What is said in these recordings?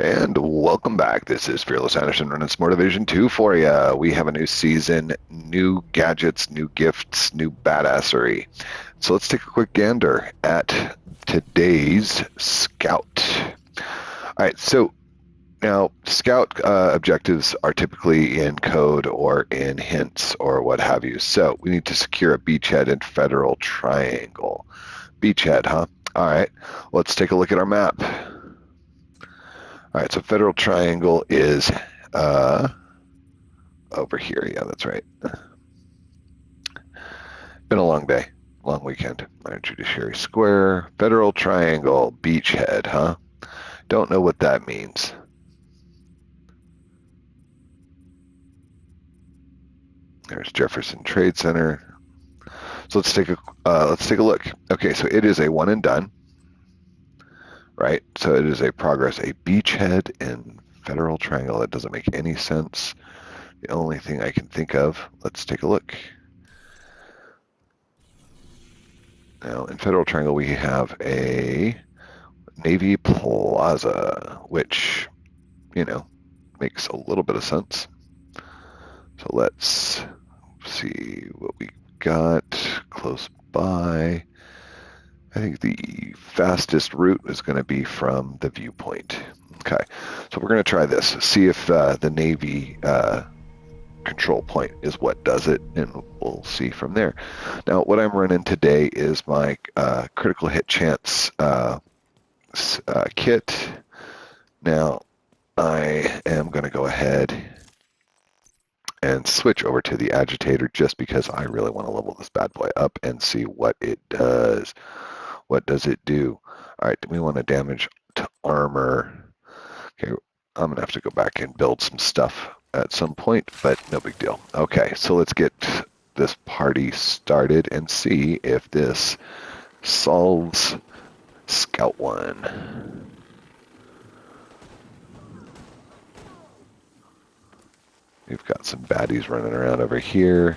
And welcome back. This is Fearless Anderson running some more Division 2 for you. We have a new season, new gadgets, new gifts, new badassery. So let's take a quick gander at today's Scout. All right, so now Scout objectives are typically in code or in hints or what have you. So we need to secure a beachhead in Federal Triangle. Beachhead, huh? All right, let's take a look at our map. All right, so Federal Triangle is over here. Yeah, that's right. Been a long day, long weekend. All right, Judiciary Square, Federal Triangle, Beachhead, huh? Don't know what that means. There's Jefferson Trade Center. So let's take a look. Okay, so it is a one and done, right? So it is a progress, a beachhead in Federal Triangle. That doesn't make any sense. The only thing I can think of, let's take a look. Now, in Federal Triangle, we have a Navy Plaza, which, you know, makes a little bit of sense. So let's see what we got close by. I think the fastest route is going to be from the viewpoint. Okay, so we're going to try this, see if the Navy control point is what does it, and we'll see from there. Now, what I'm running today is my critical hit chance kit. Now, I am going to go ahead and switch over to the agitator just because I really want to level this bad boy up and see what it does. What does it do? All right, we want to damage to armor. Okay, I'm going to have to go back and build some stuff at some point, but no big deal. Okay, so let's get this party started and see if this solves Scout 1. We've got some baddies running around over here.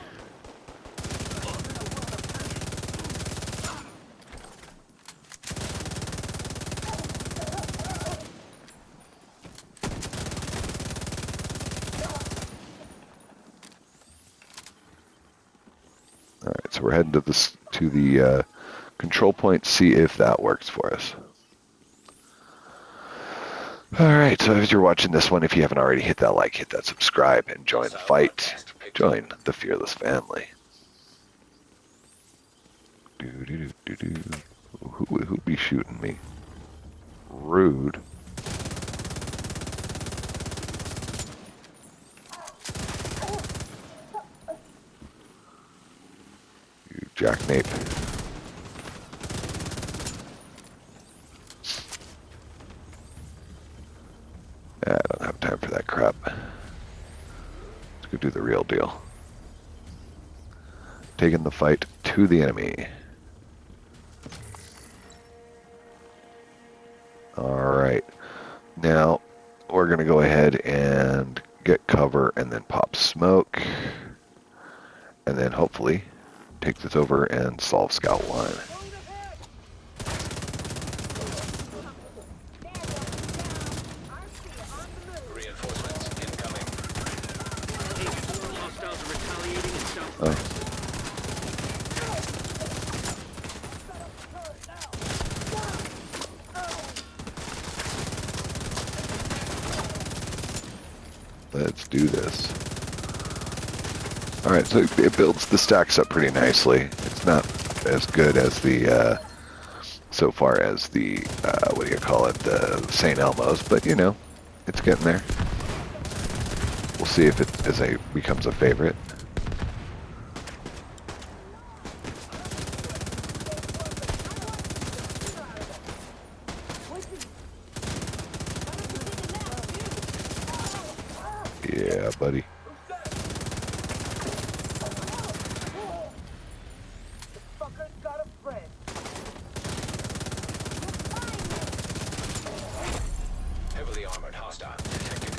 All right, so we're heading to the control point, see if that works for us. All right, so as you're watching this one, if you haven't already, hit that like, hit that subscribe, and join the fight. Join the Fearless family. Who be shooting me? Rude. You jacknape. I don't have time for that crap. Let's go do the real deal. Taking the fight to the enemy. Alright. Now, we're going to go ahead and get cover and then pop smoke. And then hopefully take this over and solve Scout 1. Let's do this. Alright, so it builds the stacks up pretty nicely. It's not as good as the, so far as the, what do you call it, the St. Elmo's, but you know, it's getting there. We'll see if it becomes a favorite. Yeah, buddy. Heavily armored hostile detected.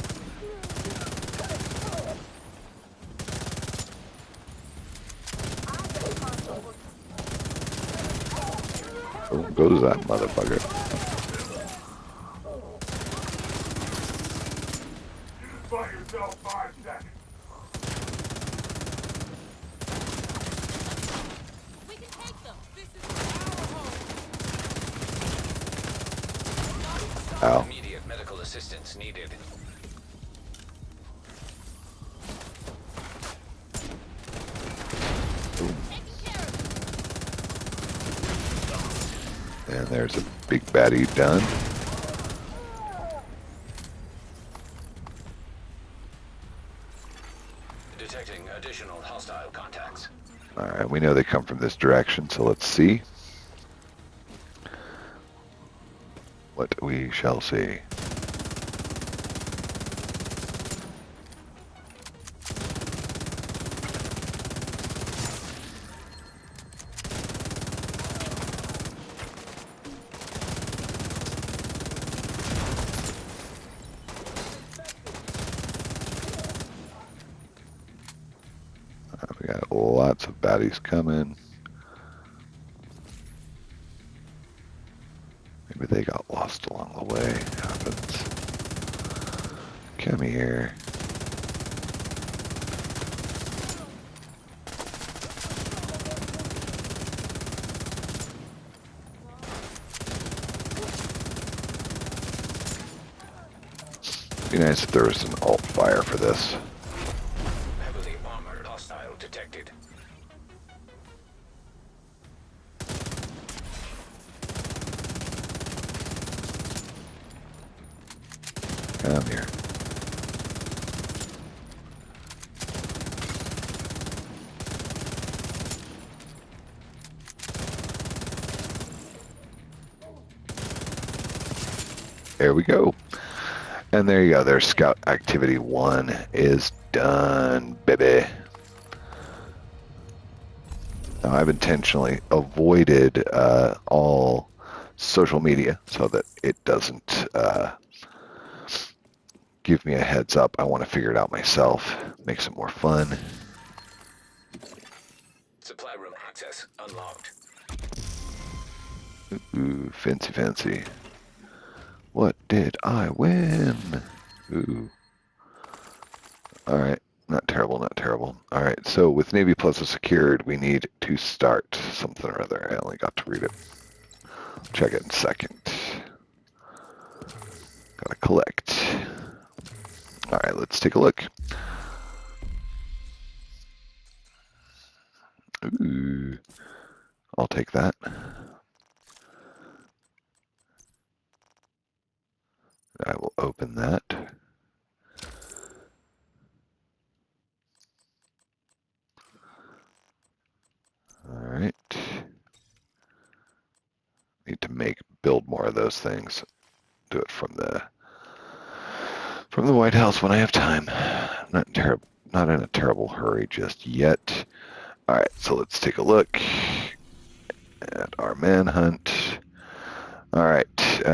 Oh, goes that motherfucker. Buy yourself 5 seconds. We can take them. This is our home. Ow. Immediate medical assistance needed. Taking care of And there's a big baddie done. Detecting additional hostile contacts. Alright, we know they come from this direction, so let's see what we shall see. We got lots of baddies coming. Maybe they got lost along the way. Happens. Come here. Be nice if there was an alt fire for this. Heavily armored hostile detected. Come here. There we go. And there you go. There's Scout Activity 1 is done, baby. Now, I've intentionally avoided all social media so that it doesn't give me a heads up. I want to figure it out myself. Makes it more fun. Supply room access unlocked. Ooh, fancy, fancy. What did I win? Ooh. All right. Not terrible, not terrible. All right. So with Navy Plaza secured, we need to start something or other. I only got to read it. Check it in a second. Gotta collect. All right. Let's take a look. Ooh. I'll take that. I will open that. All right. Need to build more of those things. Do it from the White House when I have time. Not in a terrible hurry just yet. All right, so let's take a look at our manhunt. All right,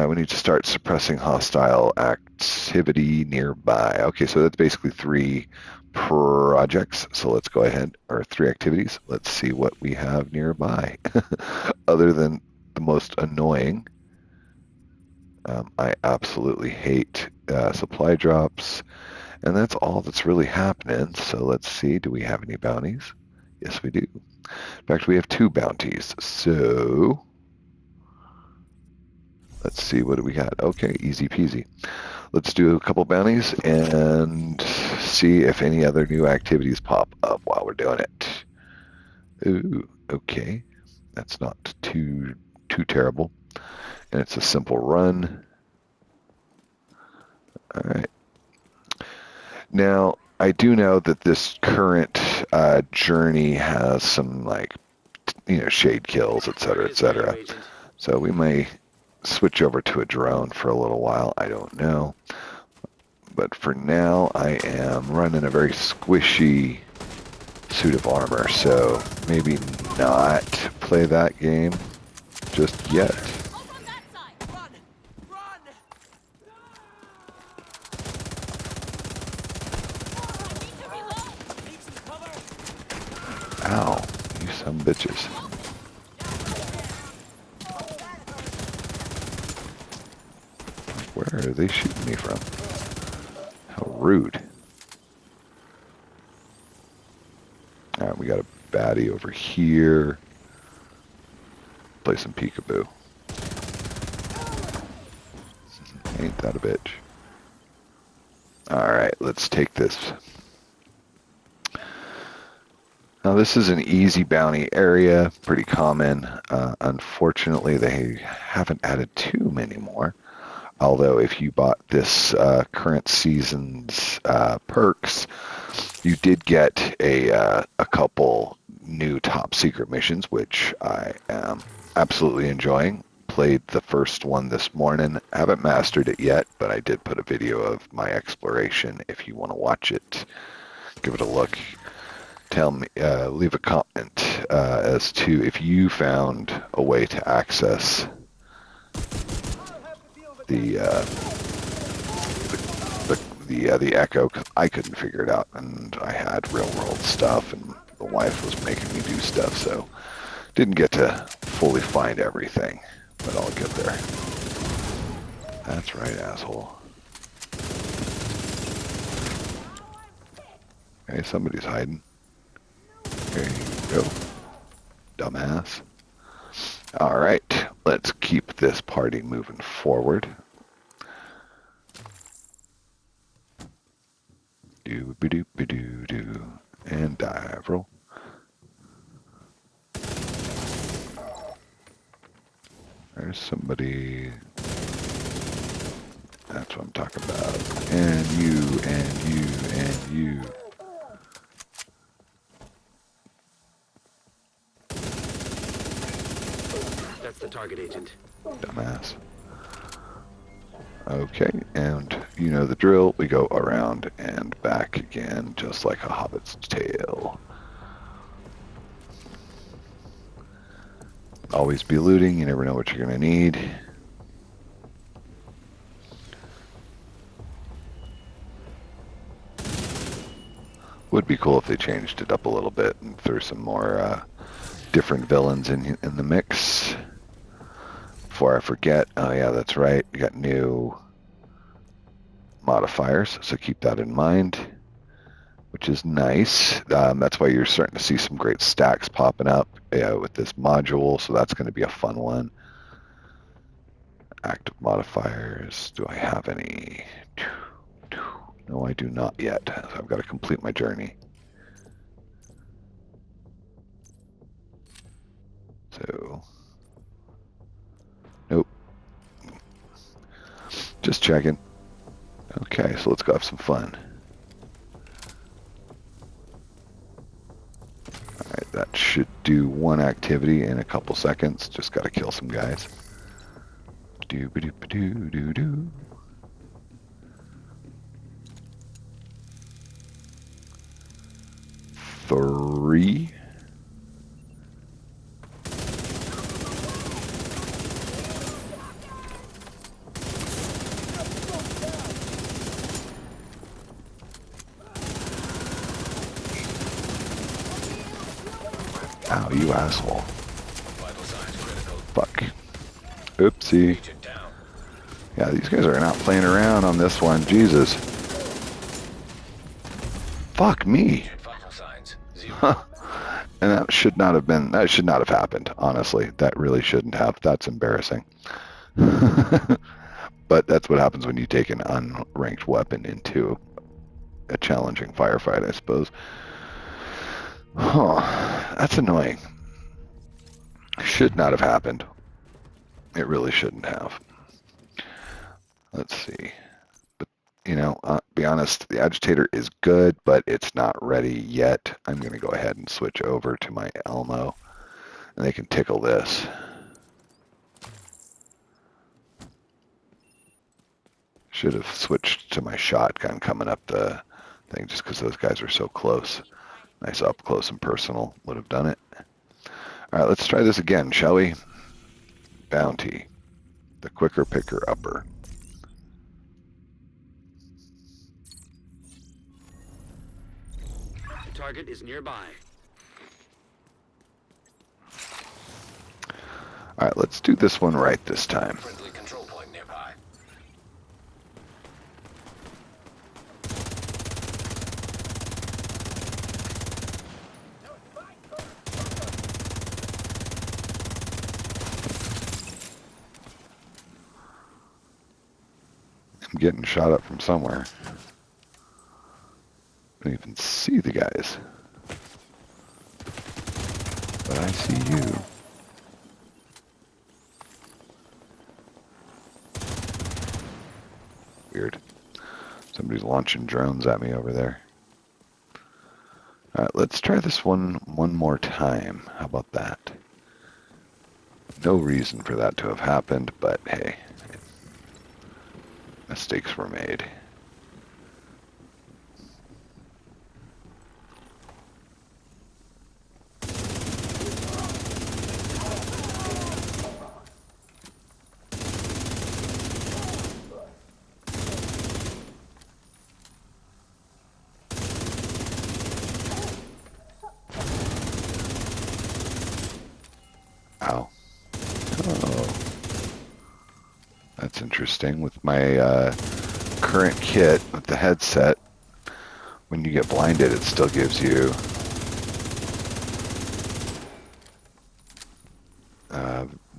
we need to start suppressing hostile activity nearby. Okay, so that's basically 3 projects. So let's go ahead, or 3 activities. Let's see what we have nearby. Other than the most annoying, I absolutely hate supply drops, and that's all that's really happening. So let's see, do we have any bounties? Yes, we do. In fact, we have 2 bounties. So let's see, what do we got? Okay, easy peasy. Let's do a couple bounties and see if any other new activities pop up while we're doing it. Ooh, okay. That's not too terrible. And it's a simple run. All right. Now, I do know that this current journey has some, like, shade kills, et cetera, et cetera. So we may switch over to a drone for a little while. I don't know. But for now, I am running a very squishy suit of armor, so maybe not play that game just yet. Over on that side. Run! Run! I need to reload. Need some cover. Ow, you some bitches. Where are they shooting me from? How rude. All right, we got a baddie over here. Play some peekaboo. Ain't that a bitch? All right, let's take this. Now this is an easy bounty area, pretty common. Unfortunately, they haven't added too many more. Although if you bought this current season's perks, you did get a couple new top secret missions, which I am absolutely enjoying. Played the first one this morning. Haven't mastered it yet, but I did put a video of my exploration. If you want to watch it, give it a look. Tell me, leave a comment as to if you found a way to access the echo. 'Cause I couldn't figure it out, and I had real world stuff, and the wife was making me do stuff, so didn't get to fully find everything, but I'll get there. That's right, asshole. Hey, somebody's hiding. There you go, dumbass. All right, let's keep this party moving forward. Do-ba-doo-ba-doo-doo. And dive roll. There's somebody. That's what I'm talking about. And you, and you, and you. That's the target agent. Dumbass. Okay, and you know the drill. We go around and back again, just like a hobbit's tale. Always be looting. You never know what you're going to need. Would be cool if they changed it up a little bit and threw some more different villains in the mix. Before I forget, oh yeah, that's right, we got new modifiers, so keep that in mind, which is nice. That's why you're starting to see some great stacks popping up with this module, so that's going to be a fun one. Active modifiers, do I have any? No, I do not yet, so I've got to complete my journey. So, nope. Just checking. Okay, so let's go have some fun. Alright, that should do one activity in a couple seconds. Just gotta kill some guys. Doo-ba-doo-ba-doo-doo-doo. Three. Ow, you asshole. Vital signs critical. Fuck. Oopsie. Agent down. Yeah, these guys are not playing around on this one. Jesus. Fuck me. Vital signs 0. Huh. And that should not have happened, honestly. That really shouldn't have. That's embarrassing. But that's what happens when you take an unranked weapon into a challenging firefight, I suppose. Huh. That's annoying. Should not have happened. It really shouldn't have. Let's see. But, you know, be honest, the agitator is good, but it's not ready yet. I'm going to go ahead and switch over to my Elmo, and they can tickle this. Should have switched to my shotgun coming up the thing just because those guys are so close. Nice up close and personal would have done it. All right, let's try this again, shall we? Bounty. The quicker picker upper. The target is nearby. All right, let's do this one right this time. Friendly control point nearby. getting shot up from somewhere. I don't even see the guys. But I see you. Weird. Somebody's launching drones at me over there. Alright, let's try this one more time. How about that? No reason for that to have happened, but hey. Mistakes were made. Ow. Oh. That's interesting. With my current kit, with the headset, when you get blinded, it still gives you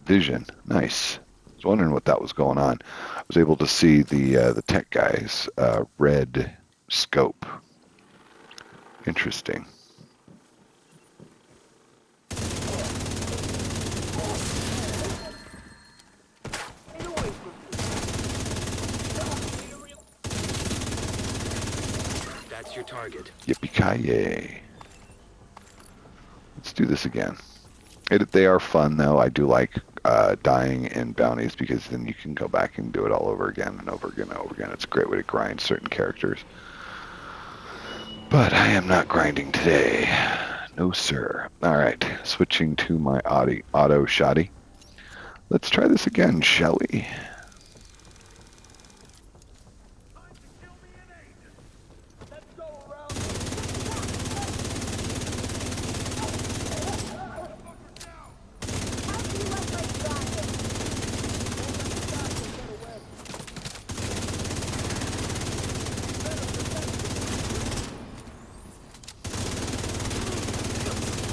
vision. Nice. I was wondering what that was going on. I was able to see the tech guy's red scope. Interesting. That's your target. Yippee-ki-yay. Let's do this again. They are fun, though. I do like dying in bounties because then you can go back and do it all over again and over again and over again. It's a great way to grind certain characters. But I am not grinding today. No, sir. All right, switching to my auto shotty. Let's try this again, shall we?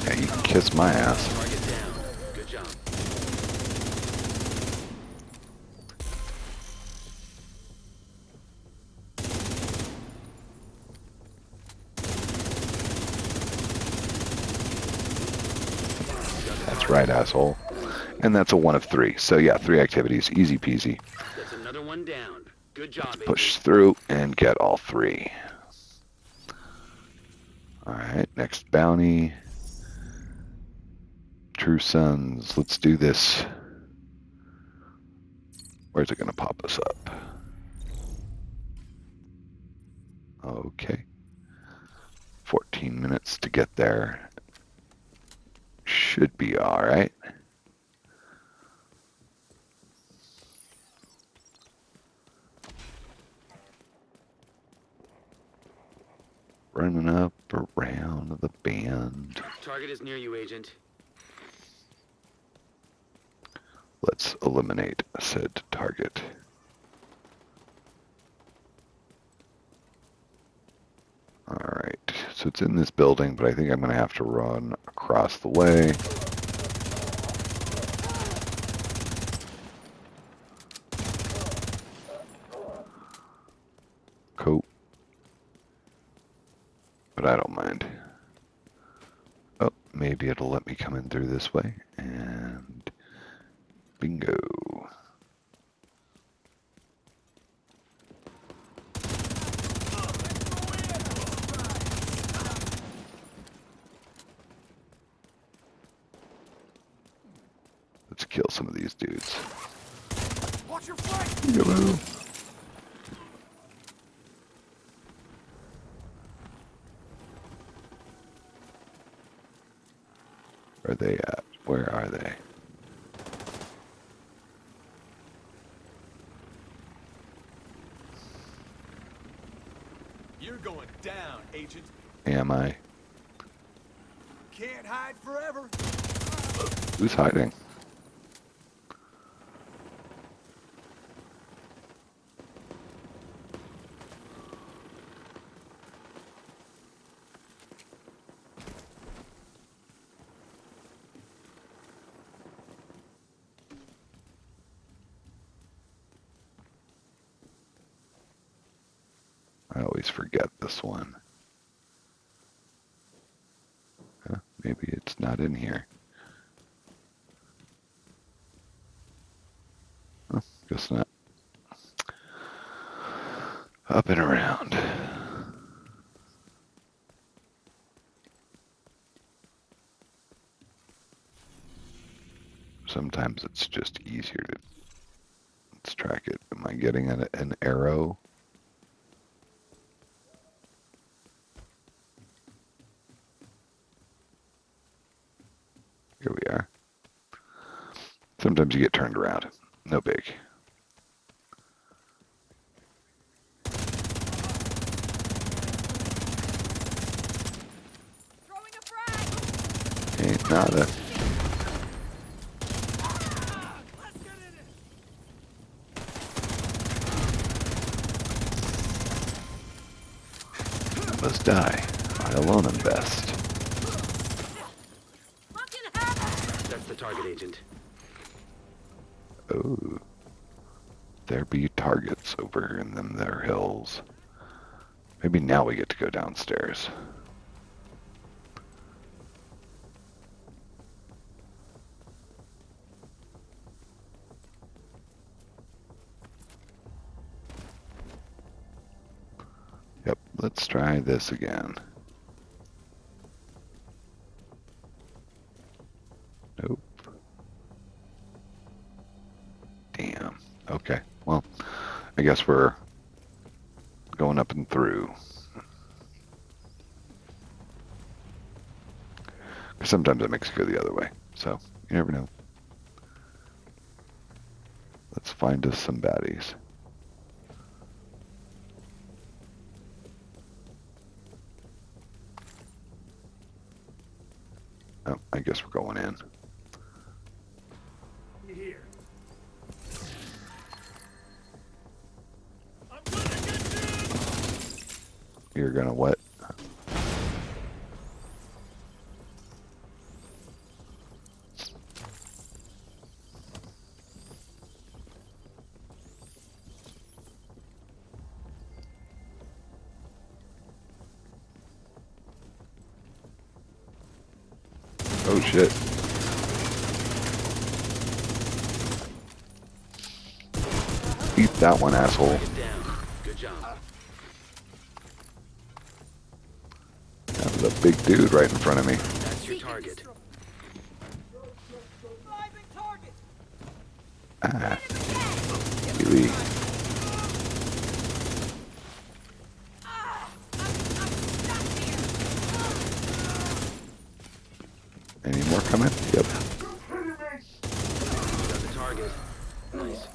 Yeah, you can kiss my ass. Target down. Good job. That's right, asshole. And that's a 1 of 3. So yeah, 3 activities, easy peasy. That's another one down. Good job, Agent. Push through and get all 3. Alright, next bounty. True Sons. Let's do this. Where's it going to pop us up? Okay. 14 minutes to get there. Should be alright. Running up around the bend. Target is near you, Agent. Let's eliminate said target. Alright, so it's in this building, but I think I'm going to have to run across the way. Cool. But I don't mind. Oh, maybe it'll let me come in through this way. And bingo. Let's kill some of these dudes. Watch your flank! Hello. Where are they at? Where are they? You're going down, Agent. Am I? Can't hide forever. Who's hiding? I always forget this one. Maybe it's not in here. Oh, guess not. Up and around. Sometimes it's just easier to let's track it. Am I getting an arrow? Here we are. Sometimes you get turned around. No big. Throwing a frag. Ain't nada. Let's get in it. Must die. I alone am best. Fucking hammer. That's the target, Agent. Oh. There be targets over in them there hills. Maybe now we get to go downstairs. Yep, let's try this again. Nope. Damn. Okay, well, I guess we're going up and through. Sometimes it makes you go the other way, so you never know. Let's find us some baddies. Oh, I guess we're going in. Here. I'm gonna get you. You're gonna what? Oh shit. Eat that one, asshole. Get down. Good job. That was a big dude right in front of me. That's your target. Driving target. Ah. Really? I'm stuck here. Any more coming? Yep. Got the target. Nice.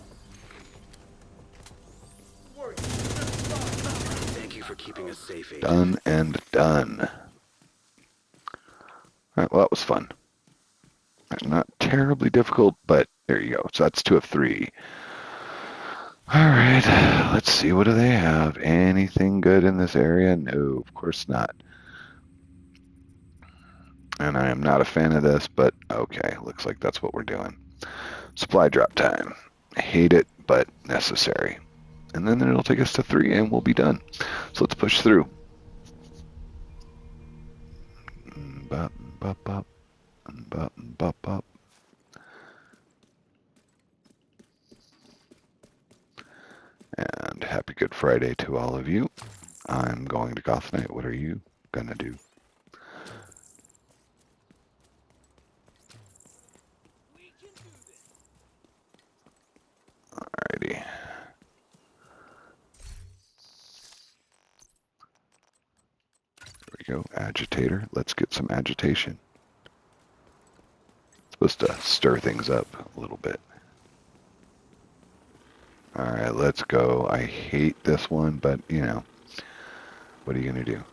Thank you for keeping us safe, Agent. Done and done. Alright, well that was fun. Not terribly difficult, but there you go. So that's 2 of 3. Alright, let's see. What do they have? Anything good in this area? No, of course not. And I am not a fan of this, but okay, looks like that's what we're doing. Supply drop time. I hate it, but necessary. And then it'll take us to 3 and we'll be done. So let's push through. Bop, bop, bop. Bop, bop, bop. And happy Good Friday to all of you. I'm going to Goth Night. What are you gonna do? We can do this. Alrighty. There we go. Agitator. Let's get some agitation. Supposed to stir things up a little bit. Alright, let's go. I hate this one, but you know, what are you gonna do?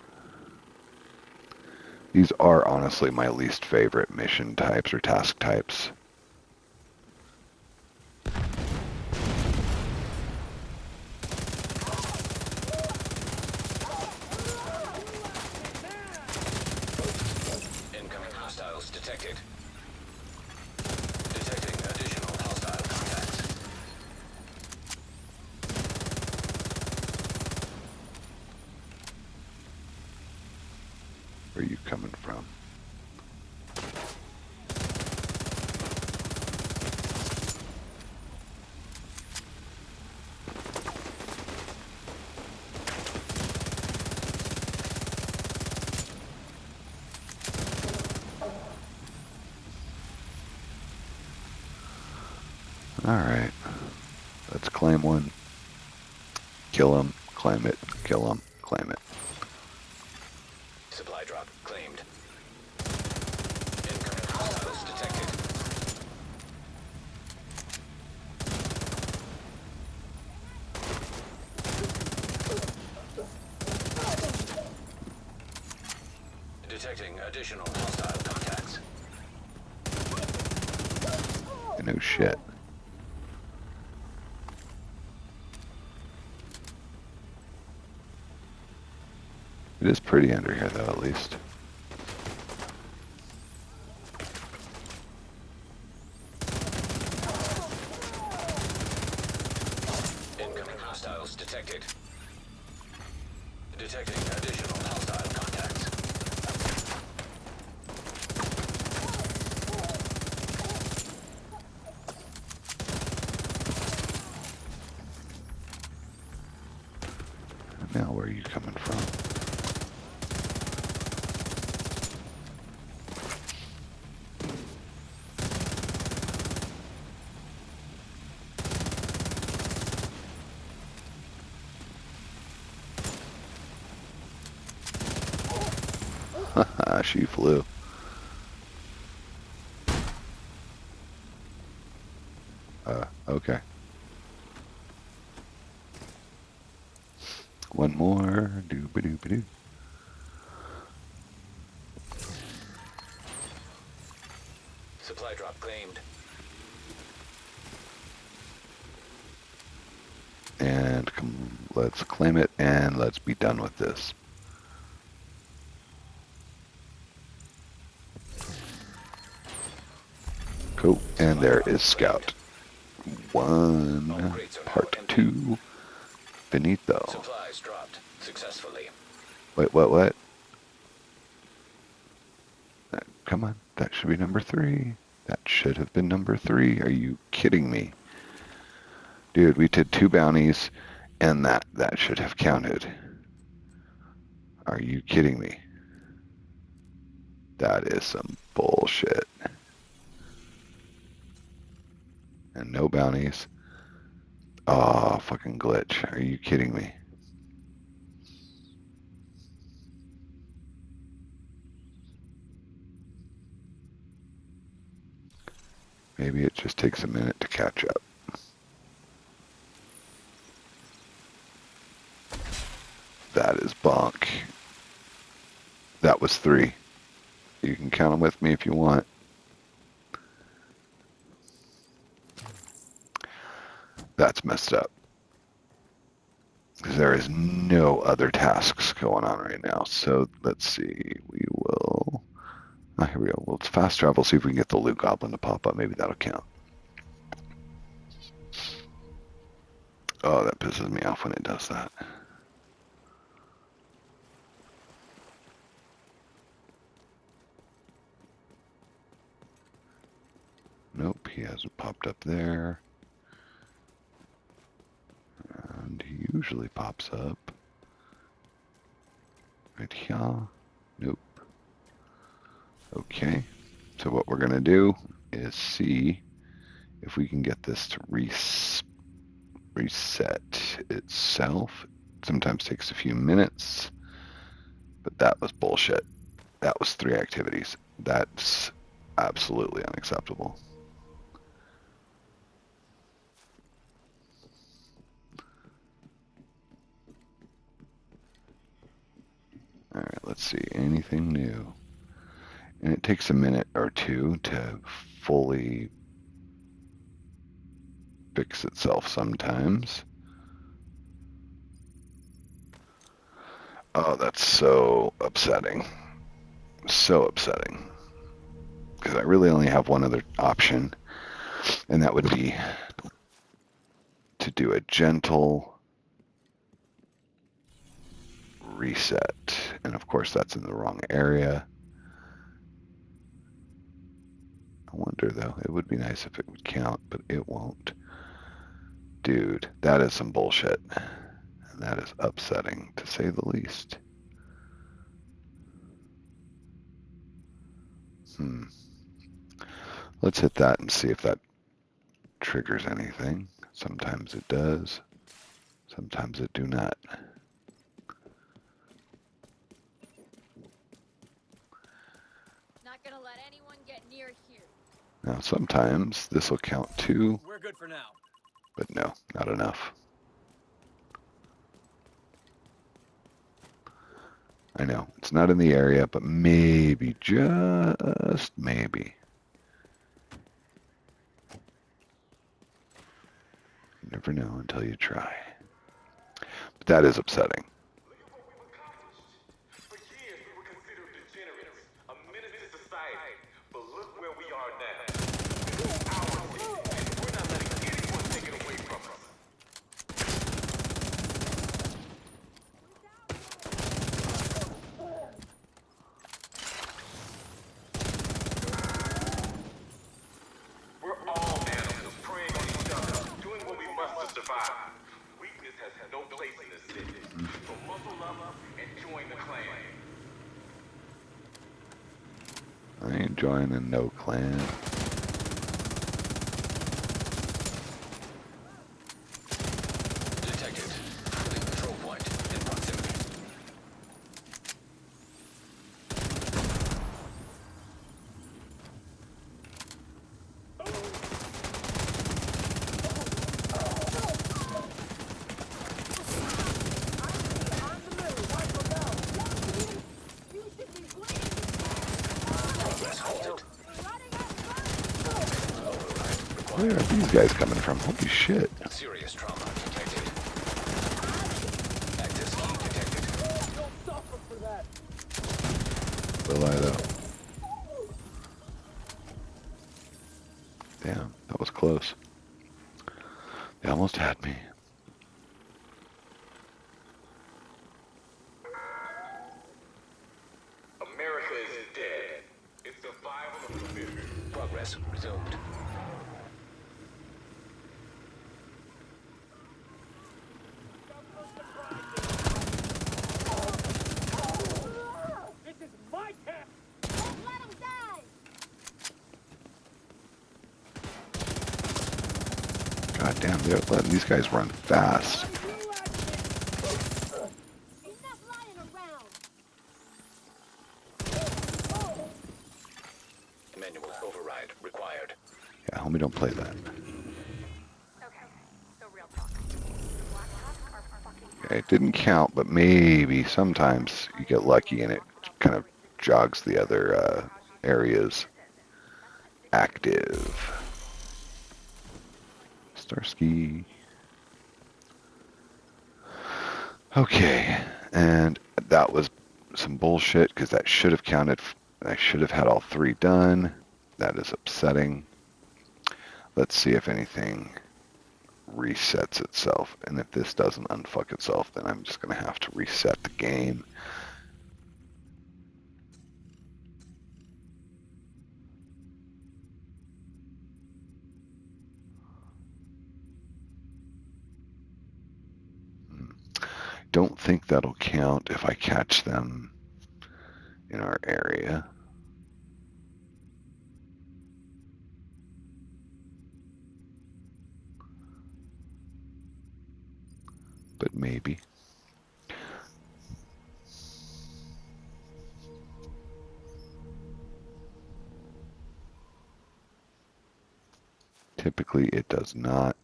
These are honestly my least favorite mission types or task types. Incoming hostiles detected. Detecting additional hostile contacts. are you coming from? Alright. Let's claim one. Kill him, claim it, kill him, claim it. Supply drop claimed. Incoming hostiles detected. Detecting additional hostile contacts. No shit. It is pretty under here, though, at least. Incoming hostiles detected. Detecting additional hostile contacts. Now, where are you coming from? Haha, she flew. Okay. One more. Doo-ba-doo-ba-doo. Supply drop claimed. And let's claim it, and let's be done with this. Cool. And there is Scout. One. Part 2. Finito. Supplies dropped successfully. Wait, what? Come on. That should be number 3. That should have been number 3. Are you kidding me? Dude, we did 2 bounties, and that should have counted. Are you kidding me? That is some bullshit. And no bounties. Oh, fucking glitch. Are you kidding me? Maybe it just takes a minute to catch up. That is bonk. That was 3. You can count them with me if you want. That's messed up. Because there is no other tasks going on right now. So let's see. We will... Oh, here we go. Well, let's fast travel, see if we can get the loot goblin to pop up. Maybe that'll count. Oh, that pisses me off when it does that. Nope, he hasn't popped up there. And he usually pops up right here. Nope. Okay, so what we're gonna do is see if we can get this to reset itself. It sometimes takes a few minutes, but that was bullshit. That was 3 activities. That's absolutely unacceptable. All right, let's see. Anything new? And it takes a minute or 2 to fully fix itself sometimes. Oh, that's so upsetting. So upsetting. Because I really only have one other option, and that would be to do a gentle reset. And of course, that's in the wrong area. I wonder, though. It would be nice if it would count, but it won't. Dude, that is some bullshit. And that is upsetting, to say the least. Let's hit that and see if that triggers anything. Sometimes it does. Sometimes it do not. Not gonna let anyone get near here. Now, sometimes this will count too, We're good for now. but no, not enough. I know, it's not in the area, but maybe, just maybe. You never know until you try. But that is upsetting. For years, we were considered degenerates, a menace to society. But look where we are now. This is our city, and we're not letting anyone take it away from us. We're all animals, preying on each other, doing what we must to survive. Weakness has no place in this city. So muscle up and join the clan. I ain't joining no clan. Detected. The control point in proximity. Progress halted. Where are these guys coming from? Holy shit. Serious trauma detected. Active ski detected. Will I, though? Damn, that was close. They almost had me. America is dead. It's survival of the fittest. Progress resumed. This is my camp. Don't let him die! God damn, they're letting these guys run fast. Enough lying around! Manual override required. Yeah, homie, don't play that. Okay, so real talk. The Black Ops are fucking Okay, it didn't count, but maybe sometimes you get lucky and it kind of jogs the other areas active. Starsky. Okay, and that was some bullshit because that should have counted. I should have had all three done. That is upsetting. Let's see if anything resets itself. And if this doesn't unfuck itself, then I'm just going to have to reset the game. Don't think that'll count if I catch them in our area. But maybe. Typically it does not.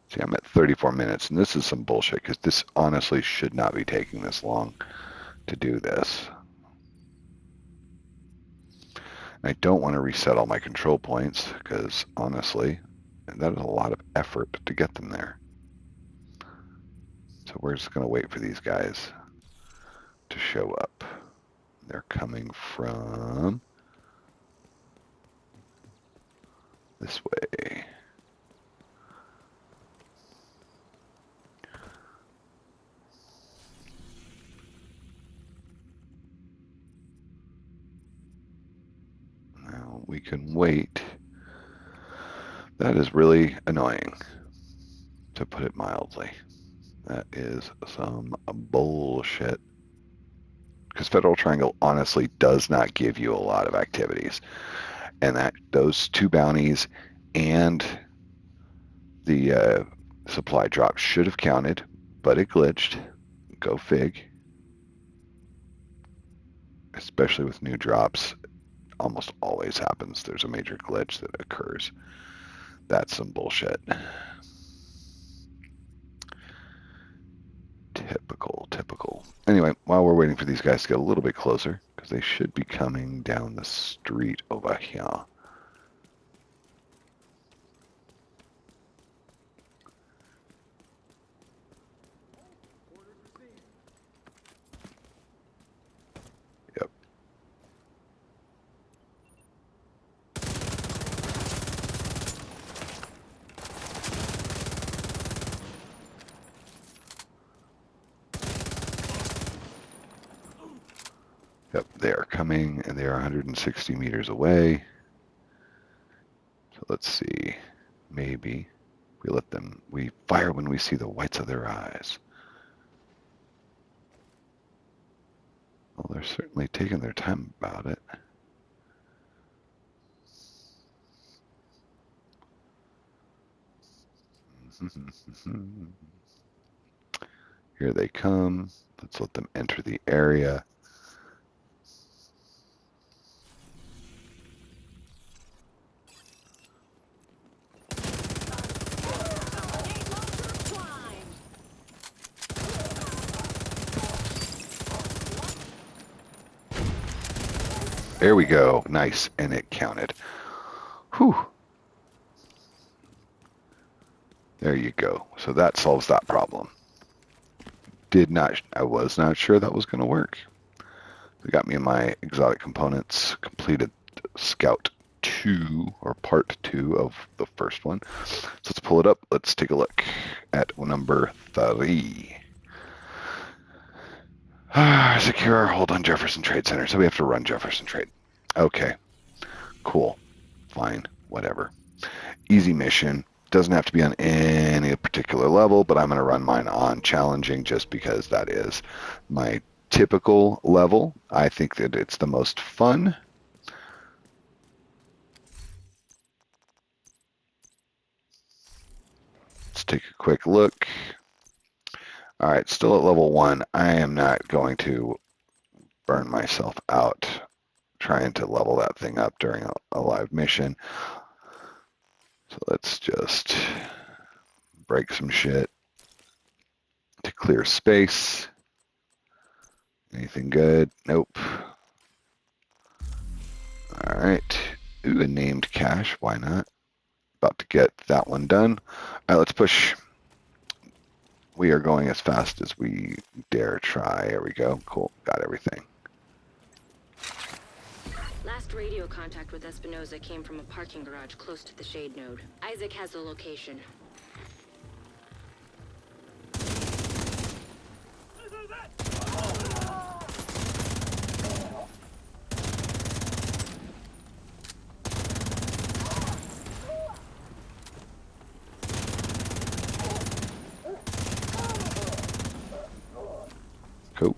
See, I'm at 34 minutes, and this is some bullshit, because this honestly should not be taking this long to do this. I don't want to reset all my control points, because honestly, that is a lot of effort to get them there. So we're just going to wait for these guys to show up. They're coming from this way. we can wait. That is really annoying, to put it mildly. That is some bullshit. Because Federal Triangle honestly does not give you a lot of activities. And that those 2 bounties and the supply drop should have counted, but it glitched. Go fig. Especially with new drops, almost always happens. There's a major glitch that occurs. That's some bullshit. Typical. Anyway, while we're waiting for these guys to get a little bit closer, because they should be coming down the street over here. Yep. Yep, they are coming, and they are 160 meters away. So let's see. Maybe we fire when we see the whites of their eyes. Well, they're certainly taking their time about it. Here they come. Let's let them enter the area. There we go. Nice. And it counted. Whew. There you go. So that solves that problem. I was not sure that was going to work. They got me in my exotic components, completed Scout 2, or Part 2 of the first one. So let's pull it up. Let's take a look at number 3. Secure hold on Jefferson Trade Center. So we have to run Jefferson Trade. Okay. Cool. Fine. Whatever. Easy mission. Doesn't have to be on any particular level, but I'm going to run mine on challenging just because that is my typical level. I think that it's the most fun. Let's take a quick look. All right, still at level 1. I am not going to burn myself out trying to level that thing up during a live mission. So let's just break some shit to clear space. Anything good? Nope. All right. Ooh, a named cache. Why not? About to get that one done. All right, let's push. We are going as fast as we dare try. There we go. Cool. Got everything. Last radio contact with Espinosa came from a parking garage close to the shade node. Isaac has the location. Cool.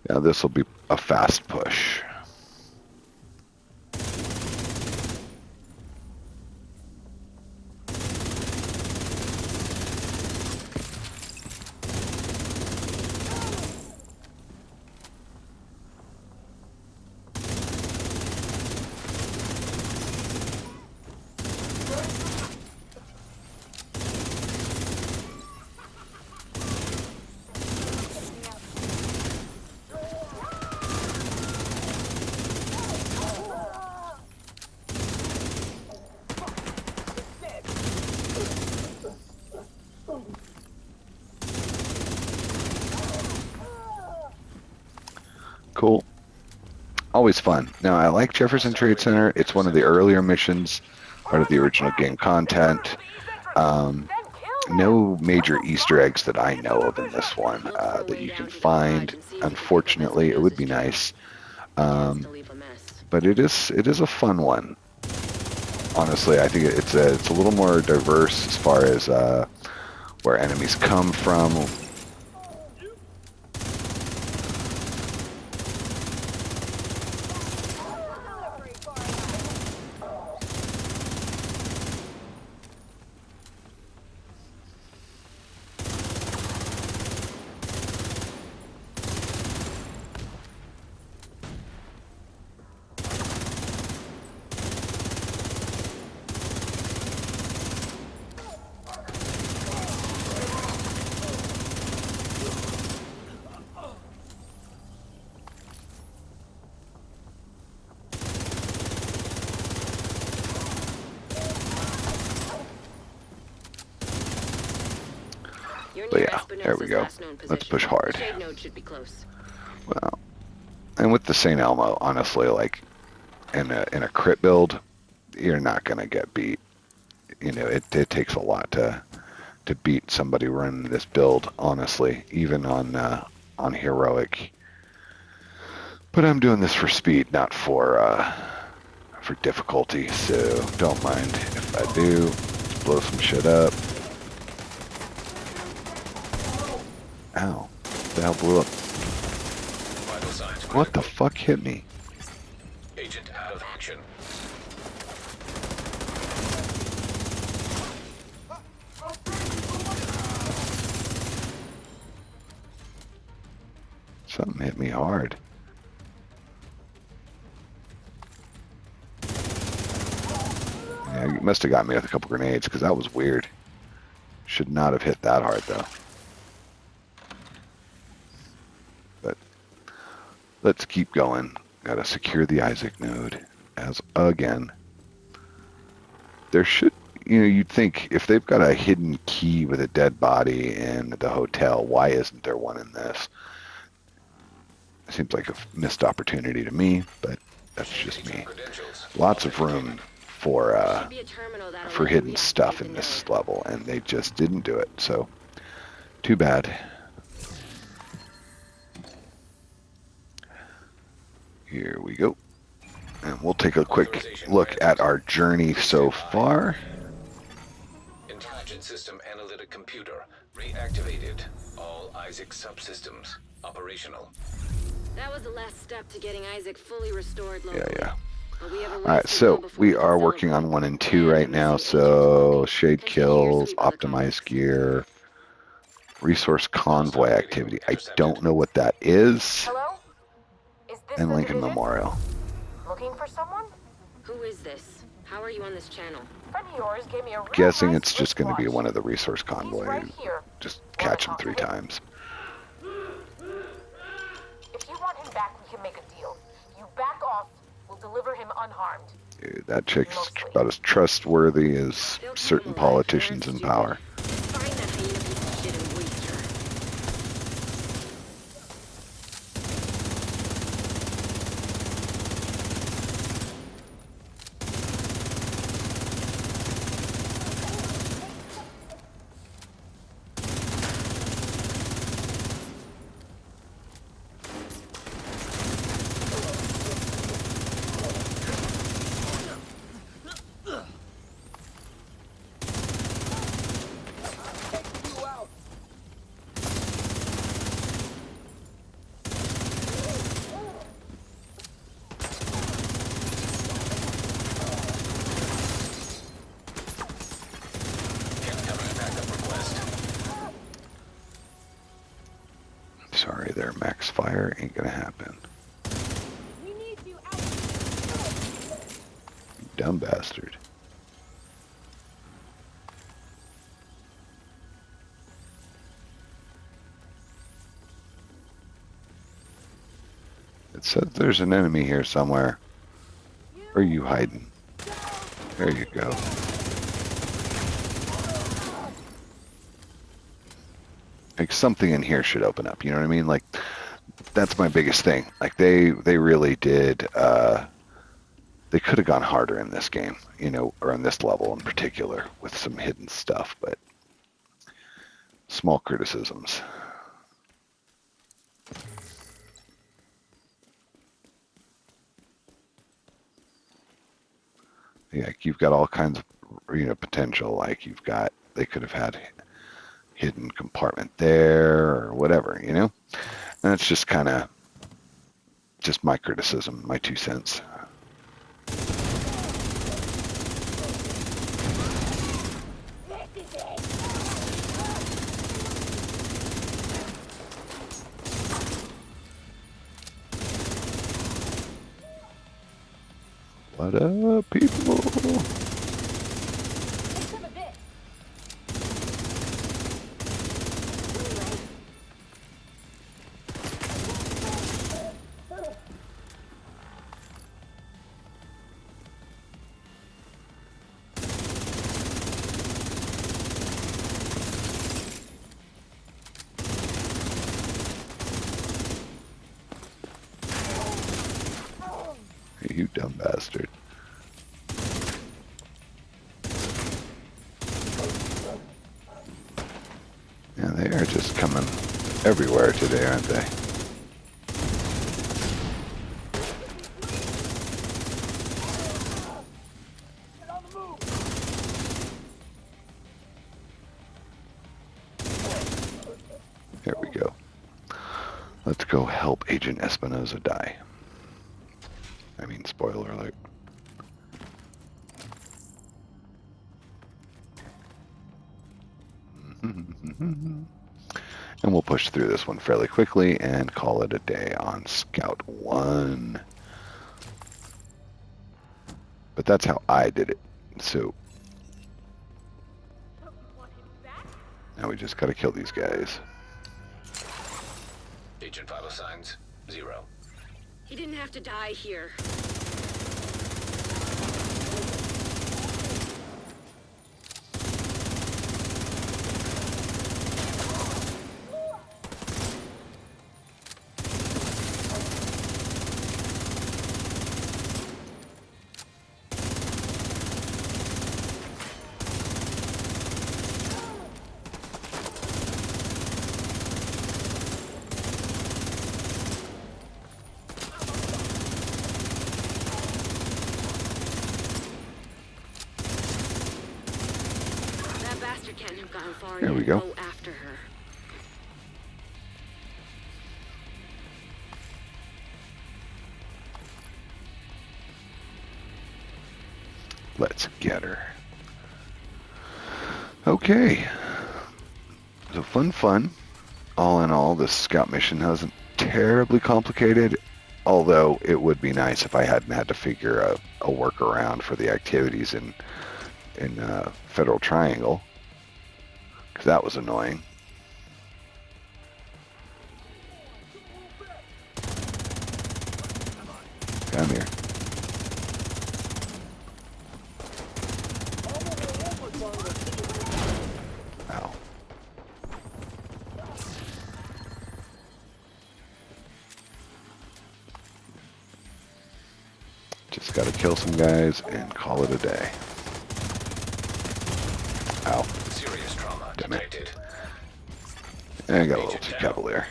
Now this will be a fast push. Cool. Always fun. Now, I like Jefferson Trade Center. It's one of the earlier missions, part of the original game content. No major Easter eggs that I know of in this one that you can find. Unfortunately, it would be nice. but it is a fun one. Honestly, I think it's a little more diverse as far as where enemies come from. You're But near yeah, there we Espinosa's go. last known Let's position. push hard. The shade node should be close. Well, and with the St. Elmo, honestly, like in a crit build, you're not gonna get beat. You know, it takes a lot to beat somebody running this build, honestly, even on heroic. But I'm doing this for speed, not for difficulty, so don't mind if I do. Let's blow some shit up. Ow. What the hell blew up? Vital signs What the critical. fuck hit me? Agent out of action. Something hit me hard. Yeah, you must have got me with a couple grenades, because that was weird. Should not have hit that hard, though. But let's keep going. Gotta secure the Isaac node. As again. There should, you'd think if they've got a hidden key with a dead body in the hotel, why isn't there one in this? Seems like a missed opportunity to me, but that's just me. Credentials. Lots of room for There should be a terminal that'll for let you hidden reactivate stuff the in this node. level, and they just didn't do it. So, too bad. Here we go. And we'll take a quick look at our journey so far. Intelligent system analytic computer reactivated. All Isaac subsystems operational. That was the last step to getting Isaac fully restored Yeah, locally. yeah. But we have a ways Alright, to go so before we can are working celebrate. on 1 and 2 And right a now, missing agent so told me. shade Continue your kills, sweep of the optimized complex. gear, resource convoy Hostile radio activity. I intercepted. don't know what that is. Hello? Is this And the Lincoln division? Memorial. Looking for someone? Who is this? How are you on this channel? Friend of yours gave me a real Guessing nice it's just going to be wristwatch. one of the resource He's convoy. right here. Just Wanna catch him talk 3 to him? times. If you want him back, we can make a deal. You back off, we'll deliver him unharmed. Dude, that chick's Mostly. about as trustworthy as They'll keep certain him alive. politicians They're in stupid. power. Find that hyena piece of shit and waste her. Incoming backup request. Sorry there, Max Fire ain't gonna happen. We need you out. Dumb bastard. It says there's an enemy here somewhere. Where are you hiding? There you go. Like something in here should open up, you know what I mean? Like that's my biggest thing. Like they really did they could have gone harder in this game, or in this level in particular with some hidden stuff, but small criticisms. Yeah, you've got all kinds of potential. Like they could have had hidden compartment there or whatever, and it's just kind of just my criticism, my 2 cents. What up, people? You dumb bastard. Yeah, they are just coming everywhere today, aren't they? Here we go. Let's go help Agent Espinosa die. I mean, spoiler alert. And we'll push through this one fairly quickly and call it a day on Scout 1. But that's how I did it. So now we just gotta kill these guys. Agent vital signs, 0. He didn't have to die here. Can't have gone far There yet. we go. Go after her. Let's get her. Okay. So fun. All in all, this scout mission wasn't terribly complicated, although it would be nice if I hadn't had to figure a workaround for the activities in Federal Triangle, because that was annoying. Come here. Ow. Just gotta kill some guys and call it a day. Ow. Serious trauma Damn it. detected. I got a little too cavalier.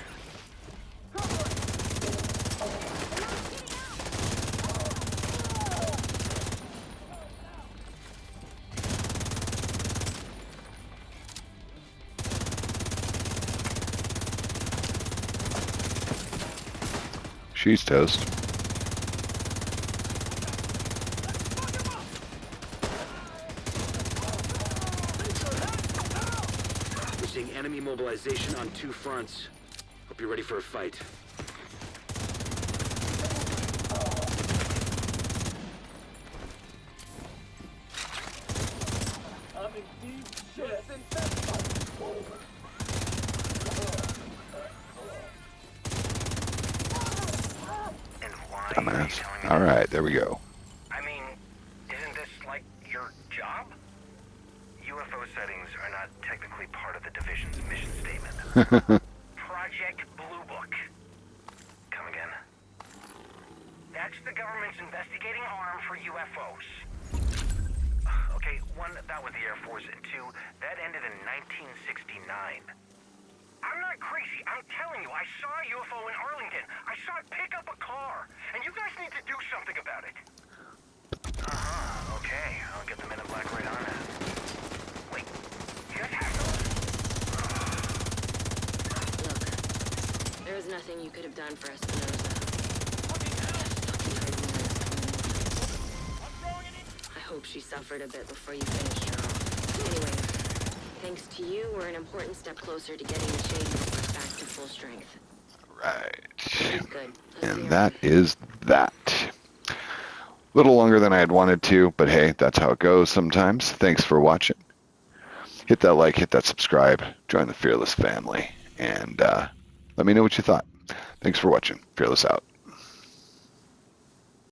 She's toast. We're seeing enemy mobilization on 2 fronts. Hope you're ready for a fight. I'm in deep shit. And why Dumbass. are you telling me Alright, there we go. I mean, isn't this like your job? UFO sightings are not technically part of the division's mission statement. Project Blue Book. Come again? That's the government's investigating arm for UFOs. Okay, 1, that was the Air Force, and 2, that ended in 1969. I'm not crazy. I'm telling you, I saw a UFO in Arlington. I saw it pick up a car. And you guys need to do something about it. Uh-huh, okay. Okay, I'll get the Men in Black right on it. Wait, you guys have Look, there was nothing you could have done for Espinosa. I hope she suffered a bit before you finished her off. Anyway, thanks to you, we're an important step closer to getting the Shade Network back to full strength. Right. She's good. Let's see And her. that is that. A little longer than I had wanted to, but hey, that's how it goes sometimes. Thanks for watching. Hit that like, hit that subscribe, join the Fearless family, and let me know what you thought. Thanks for watching. Fearless out.